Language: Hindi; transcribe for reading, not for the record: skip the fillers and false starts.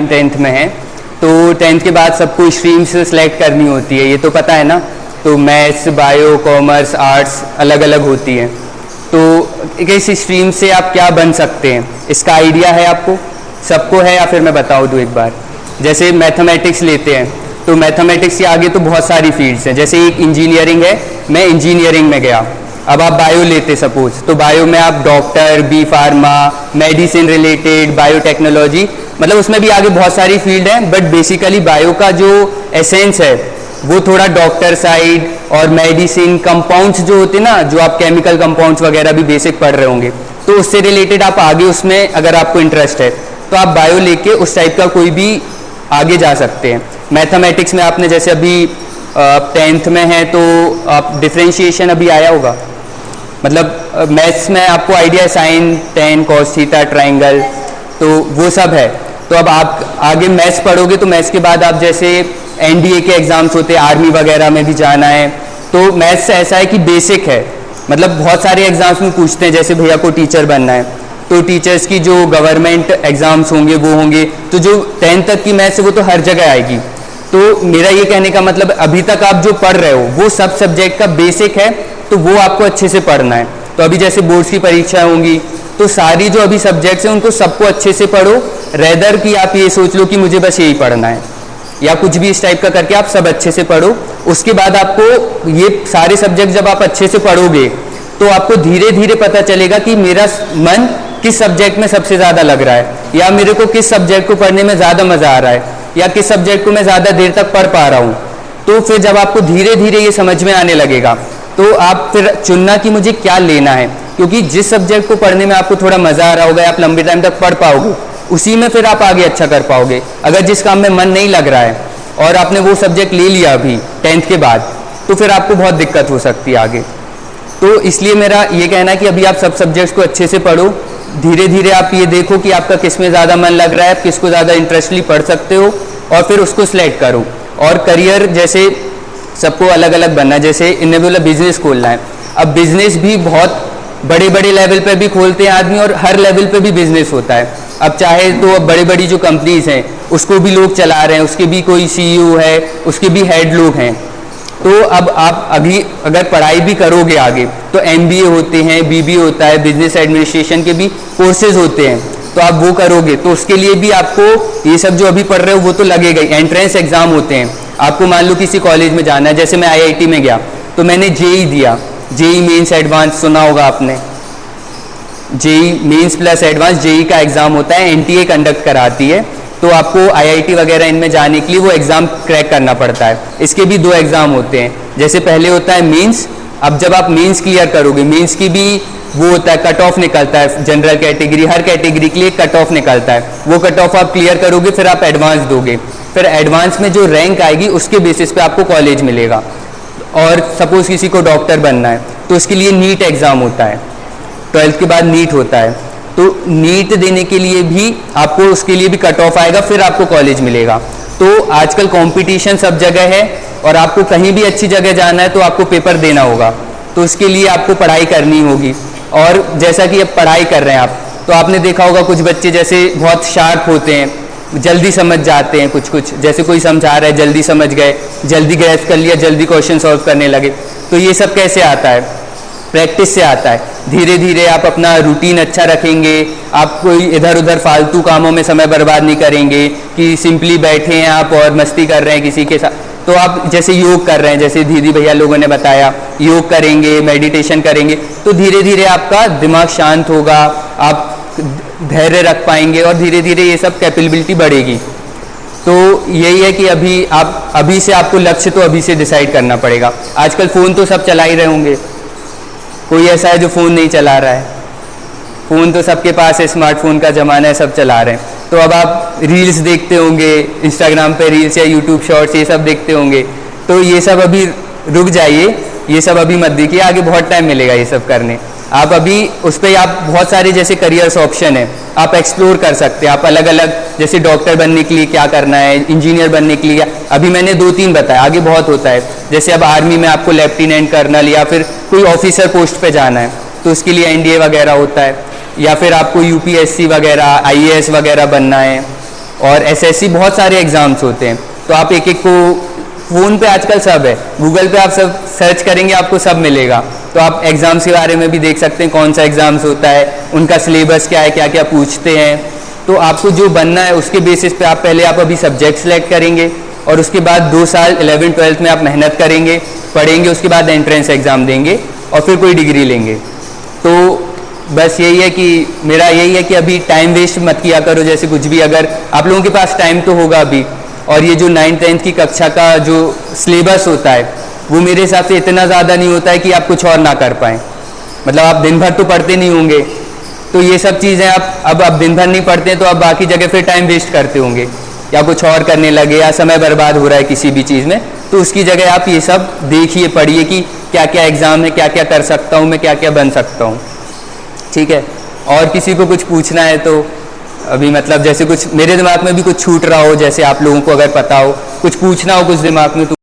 10th में है, तो 10th के बाद सबको स्ट्रीम्स सेलेक्ट करनी होती है, ये तो पता है ना। तो मैथ्स, बायो, कॉमर्स, आर्ट्स अलग अलग होती हैं। तो किस स्ट्रीम से आप क्या बन सकते हैं, इसका आइडिया है आपको? सबको है या फिर मैं बताऊँ दूँ एक बार? जैसे मैथमेटिक्स लेते हैं, तो मैथमेटिक्स के आगे तो बहुत सारी फील्ड्स हैं। जैसे एक इंजीनियरिंग है, मैं इंजीनियरिंग में गया। अब आप बायो लेते सपोज, तो बायो में आप doctor, B pharma, medicine related, biotechnology, मतलब उसमें भी आगे बहुत सारी फील्ड है। बट बेसिकली बायो का जो एसेंस है वो थोड़ा डॉक्टर साइड और मेडिसिन कंपाउंड्स जो होते हैं ना, जो आप केमिकल कंपाउंड्स वगैरह भी बेसिक पढ़ रहे होंगे, तो उससे रिलेटेड आप आगे उसमें अगर आपको इंटरेस्ट है तो आप बायो लेके उस टाइप का कोई भी आगे जा सकते हैं। मैथमेटिक्स में आपने जैसे अभी 10th में है तो आप डिफ्रेंशिएशन अभी आया होगा, मतलब मैथ्स में आपको idea sine, tan, cos theta, triangle, तो वो सब है। तो अब आप आगे मैथ्स पढ़ोगे तो मैथ्स के बाद आप जैसे एनडीए के एग्जाम्स होते हैं, आर्मी वगैरह में भी जाना है, तो मैथ्स ऐसा है कि बेसिक है, मतलब बहुत सारे एग्जाम्स में पूछते हैं। जैसे भैया को टीचर बनना है तो टीचर्स की जो गवर्नमेंट एग्जाम्स होंगे वो होंगे, तो जो 10th तक की मैथ्स है वो तो हर जगह आएगी। तो मेरा ये कहने का मतलब अभी तक आप जो पढ़ रहे हो वो सब सब्जेक्ट का बेसिक है, तो वो आपको अच्छे से पढ़ना है। तो अभी जैसे बोर्ड्स की परीक्षाएं होंगी तो सारी जो अभी सब्जेक्ट्स हैं उनको सबको अच्छे से पढ़ो, रेदर कि आप ये सोच लो कि मुझे बस यही पढ़ना है या कुछ भी इस टाइप का करके आप सब अच्छे से पढ़ो। उसके बाद आपको ये सारे सब्जेक्ट जब आप अच्छे से पढ़ोगे तो आपको धीरे धीरे पता चलेगा कि मेरा मन किस सब्जेक्ट में सबसे ज़्यादा लग रहा है, या मेरे को किस सब्जेक्ट को पढ़ने में ज़्यादा मज़ा आ रहा है, या किस सब्जेक्ट को मैं ज़्यादा देर तक पढ़ पा रहा हूँ। तो फिर जब आपको धीरे धीरे ये समझ में आने लगेगा तो आप फिर चुनना कि मुझे क्या लेना है, क्योंकि जिस सब्जेक्ट को पढ़ने में आपको थोड़ा मज़ा आ रहा होगा, आप लंबे टाइम तक पढ़ पाओगे, उसी में फिर आप आगे अच्छा कर पाओगे। अगर जिस काम में मन नहीं लग रहा है और आपने वो सब्जेक्ट ले लिया अभी 10th के बाद, तो फिर आपको बहुत दिक्कत हो सकती है आगे। तो इसलिए मेरा ये कहना है कि अभी आप सब सब्जेक्ट्स को अच्छे से पढ़ो, धीरे धीरे आप ये देखो कि आपका किस में ज़्यादा मन लग रहा है, आप किसको ज़्यादा इंटरेस्टली पढ़ सकते हो, और फिर उसको सिलेक्ट करो। और करियर जैसे सबको अलग अलग बनना है, जैसे इन्हें बोला बिजनेस खोलना है। अब बिजनेस भी बहुत बड़े बड़े लेवल पे भी खोलते हैं आदमी, और हर लेवल पे भी बिजनेस होता है। अब चाहे तो अब बड़ी बड़ी जो कंपनीज हैं उसको भी लोग चला रहे हैं, उसके भी कोई सीईओ है, उसके भी हेड लोग हैं। तो अब आप अभी अगर पढ़ाई भी करोगे आगे तो एमबीए होते हैं, बीबीए होता है, बिजनेस एडमिनिस्ट्रेशन के भी कोर्सेज होते हैं, तो आप वो करोगे तो उसके लिए भी आपको ये सब जो अभी पढ़ रहे हो वो तो लगेगा ही। एंट्रेंस एग्जाम होते हैं, आपको मान लो किसी कॉलेज में जाना है, जैसे मैं आईआईटी में गया तो मैंने जेई दिया, जेई मेंस एडवांस सुना होगा आपने, JEE mains plus advance JEE का एग्जाम होता है, एनटीए कंडक्ट कराती है, तो आपको आईआईटी वगैरह इनमें जाने के लिए वो एग्जाम क्रैक करना पड़ता है। इसके भी 2 एग्जाम होते हैं, जैसे पहले होता है मेंस। अब जब आप मेंस क्लियर करोगे, मेंस की भी वो होता है कट ऑफ निकलता है, जनरल कैटेगरी, हर कैटेगरी के लिए कट ऑफ निकलता है, वो कट ऑफ आप क्लियर करोगे फिर आप एडवांस दोगे, फिर एडवांस में जो रैंक आएगी उसके बेसिस पे आपको कॉलेज मिलेगा। और सपोज किसी को डॉक्टर बनना है तो उसके लिए नीट एग्ज़ाम होता है, 12th के बाद नीट होता है, तो नीट देने के लिए भी आपको उसके लिए भी कट ऑफ आएगा, फिर आपको कॉलेज मिलेगा। तो आजकल कंपटीशन सब जगह है, और आपको कहीं भी अच्छी जगह जाना है तो आपको पेपर देना होगा, तो उसके लिए आपको पढ़ाई करनी होगी। और जैसा कि अब पढ़ाई कर रहे हैं आप, तो आपने देखा होगा कुछ बच्चे जैसे बहुत शार्प होते हैं, जल्दी समझ जाते हैं, कुछ कुछ जैसे कोई समझा रहा है जल्दी समझ गए, जल्दी ग्रैस्प कर लिया, जल्दी क्वेश्चन सॉल्व करने लगे। तो ये सब कैसे आता है? प्रैक्टिस से आता है। धीरे धीरे आप अपना रूटीन अच्छा रखेंगे, आप कोई इधर उधर फालतू कामों में समय बर्बाद नहीं करेंगे कि सिंपली बैठे हैं आप और मस्ती कर रहे हैं किसी के साथ। तो आप जैसे योग कर रहे हैं, जैसे दीदी भैया लोगों ने बताया, योग करेंगे, मेडिटेशन करेंगे, तो धीरे धीरे आपका दिमाग शांत होगा, आप धैर्य रख पाएंगे और धीरे धीरे ये सब कैपेबिलिटी बढ़ेगी। तो यही है कि अभी से आपको लक्ष्य तो अभी से डिसाइड करना पड़ेगा। आजकल फ़ोन तो सब चला ही रहे होंगे, कोई ऐसा है जो फ़ोन नहीं चला रहा है? फ़ोन तो सबके पास है, स्मार्टफोन का ज़माना है, सब चला रहे हैं। तो अब आप रील्स देखते होंगे, इंस्टाग्राम पे रील्स या यूट्यूब शॉर्ट्स ये सब देखते होंगे, तो ये सब अभी रुक जाइए, ये सब अभी मत देखिए, आगे बहुत टाइम मिलेगा ये सब करने। आप अभी उस पर आप बहुत सारे जैसे करियर्स ऑप्शन है, आप एक्सप्लोर कर सकते हैं। आप अलग अलग जैसे डॉक्टर बनने के लिए क्या करना है, इंजीनियर बनने के लिए, अभी मैंने 2-3 बताया, आगे बहुत होता है। जैसे अब आर्मी में आपको लेफ्टिनेंट कर्नल या फिर कोई ऑफिसर पोस्ट पे जाना है तो उसके लिए एनडीए वगैरह होता है, या फिर आपको यूपीएससी वगैरह, आईएएस वगैरह बनना है, और एसएससी बहुत सारे एग्ज़ाम्स होते हैं, तो आप एक एक को फ़ोन पे आजकल सब है, गूगल पे आप सब सर्च करेंगे आपको सब मिलेगा, तो आप एग्ज़ाम्स के बारे में भी देख सकते हैं कौन सा एग्ज़ाम्स होता है, उनका सिलेबस क्या है, क्या क्या पूछते हैं। तो आपको जो बनना है उसके बेसिस पे आप पहले आप अभी सब्जेक्ट सेलेक्ट करेंगे और उसके बाद 2 साल 11th-12th में आप मेहनत करेंगे, पढ़ेंगे, उसके बाद एंट्रेंस एग्ज़ाम देंगे और फिर कोई डिग्री लेंगे। तो बस यही है कि मेरा यही है कि अभी टाइम वेस्ट मत किया करो, जैसे कुछ भी, अगर आप लोगों के पास टाइम तो होगा अभी, और ये जो 9th-10th की कक्षा का जो सिलेबस होता है वो मेरे हिसाब से इतना ज़्यादा नहीं होता है कि आप कुछ और ना कर पाएँ। मतलब आप दिन भर तो पढ़ते नहीं होंगे, तो ये सब चीज़ें आप दिन भर नहीं पढ़ते हैं तो आप बाकी जगह फिर टाइम वेस्ट करते होंगे या कुछ और करने लगे या समय बर्बाद हो रहा है किसी भी चीज़ में, तो उसकी जगह आप ये सब देखिए, पढ़िए कि क्या क्या एग्ज़ाम है, क्या क्या कर सकता हूँ मैं, क्या क्या बन सकता हूँ। ठीक है, और किसी को कुछ पूछना है तो अभी मतलब जैसे कुछ मेरे दिमाग में भी कुछ छूट रहा हो, जैसे आप लोगों को अगर पता हो कुछ पूछना हो कुछ दिमाग में तो